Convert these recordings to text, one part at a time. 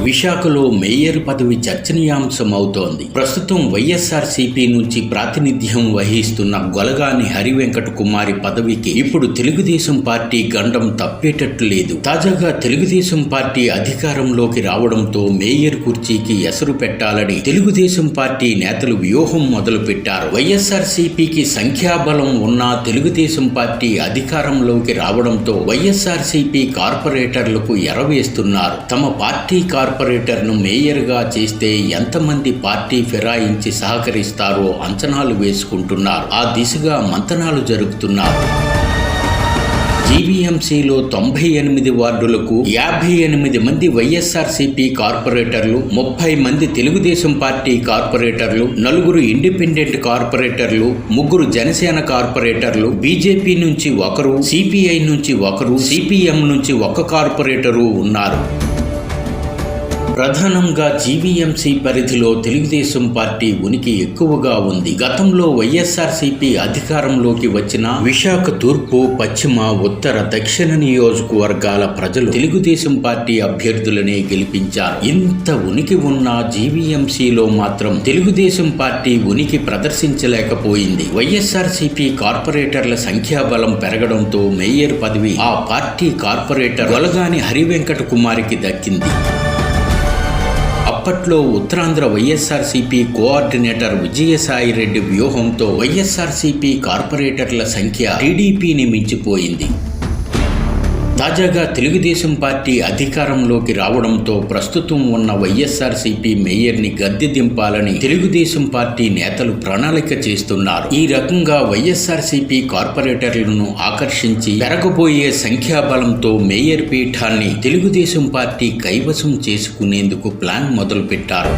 విశాఖలో మేయర్ పదవి చర్చనీయాంశం అవుతోంది. ప్రస్తుతం వైఎస్ఆర్సీపీ నుంచి ప్రాతినిధ్యం వహిస్తున్న గొలగాని హరివెంకట కుమారి పదవికి ఇప్పుడు తెలుగుదేశం పార్టీ గండం తప్పేటట్టు లేదు. తాజాగా తెలుగుదేశం పార్టీ అధికారంలోకి రావడంతో మేయర్ కుర్చీకి ఎసరు పెట్టాలని తెలుగుదేశం పార్టీ నేతలు వ్యూహం మొదలుపెట్టారు. వైఎస్ఆర్సీపీకి సంఖ్యాబలం ఉన్నా తెలుగుదేశం పార్టీ అధికారంలోకి రావడంతో వైఎస్ఆర్సీపీ కార్పొరేటర్లకు ఎరవేస్తున్నారు. తమ పార్టీ కార్పొరేటర్ను మేయర్గా చేస్తే ఎంతమంది పార్టీ ఫిరాయించి సహకరిస్తారో అంచనాలు వేసుకుంటున్నారు. ఆ దిశగా మంతనాలు జరుపుతున్నారు. జీవీఎంసీలో 98 వార్డులకు 58 మంది వైఎస్ఆర్సీపీ కార్పొరేటర్లు, 30 మంది తెలుగుదేశం పార్టీ కార్పొరేటర్లు, 4 ఇండిపెండెంట్ కార్పొరేటర్లు, 3 జనసేన కార్పొరేటర్లు, బీజేపీ నుంచి 1, సిపిఐ నుంచి 1, సిపిఎం నుంచి 1 కార్పొరేటరు ఉన్నారు. ప్రధానంగా జీవీఎంసీ పరిధిలో తెలుగుదేశం పార్టీ ఉనికి ఎక్కువగా ఉంది. గతంలో వైఎస్ఆర్సీపీ అధికారంలోకి వచ్చిన విశాఖ తూర్పు, పశ్చిమ, ఉత్తర, దక్షిణ నియోజకవర్గాల ప్రజలు తెలుగుదేశం పార్టీ అభ్యర్థులనే గెలిపించారు. ఇంత ఉనికి ఉన్న జీవీఎంసీలో మాత్రం తెలుగుదేశం పార్టీ ఉనికి ప్రదర్శించలేకపోయింది. వైఎస్ఆర్సీపీ కార్పొరేటర్ల సంఖ్యాబలం పెరగడంతో మేయర్ పదవి ఆ పార్టీ కార్పొరేటర్ గొలగాని హరివెంకట కుమారికి దక్కింది. అప్పట్లో ఉత్తరాంధ్ర వైఎస్ఆర్సీపీ కోఆర్డినేటర్ విజయసాయిరెడ్డి వ్యూహంతో వైఎస్ఆర్సీపీ కార్పొరేటర్ల సంఖ్య టీడీపీని మించిపోయింది. తాజాగా తెలుగుదేశం పార్టీ అధికారంలోకి రావడంతో ప్రస్తుతం ఉన్న వైఎస్ఆర్సీపీ మేయర్ని గద్దె దింపాలని తెలుగుదేశం పార్టీ నేతలు ప్రణాళిక చేస్తున్నారు. ఈ రకంగా వైఎస్ఆర్సీపీ కార్పొరేటర్లను ఆకర్షించి పెరగబోయే సంఖ్యాబలంతో మేయర్ పీఠాన్ని తెలుగుదేశం పార్టీ కైవసం చేసుకునేందుకు ప్లాన్ మొదలుపెట్టారు.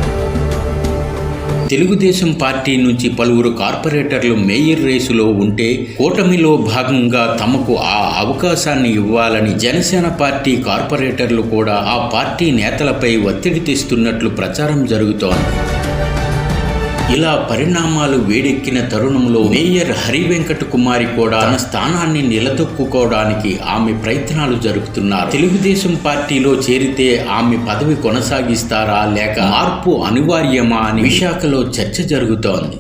తెలుగుదేశం పార్టీ నుంచి పలువురు కార్పొరేటర్లు మేయర్ రేసులో ఉంటే కూటమిలో భాగంగా తమకు ఆ అవకాశాన్ని ఇవ్వాలని జనసేన పార్టీ కార్పొరేటర్లు కూడా ఆ పార్టీ నేతలపై ఒత్తిడి తెస్తున్నట్లు ప్రచారం జరుగుతోంది. ఇలా పరిణామాలు వేడెక్కిన తరుణంలో మేయర్ హరివెంకట కుమారి కూడా తన స్థానాన్ని నిలదొక్కుకోవడానికి ఆమె ప్రయత్నాలు జరుపుతున్నారు. తెలుగుదేశం పార్టీలో చేరితే ఆమె పదవి కొనసాగిస్తారా లేక మార్పు అనివార్యమా అని విశాఖలో చర్చ జరుగుతోంది.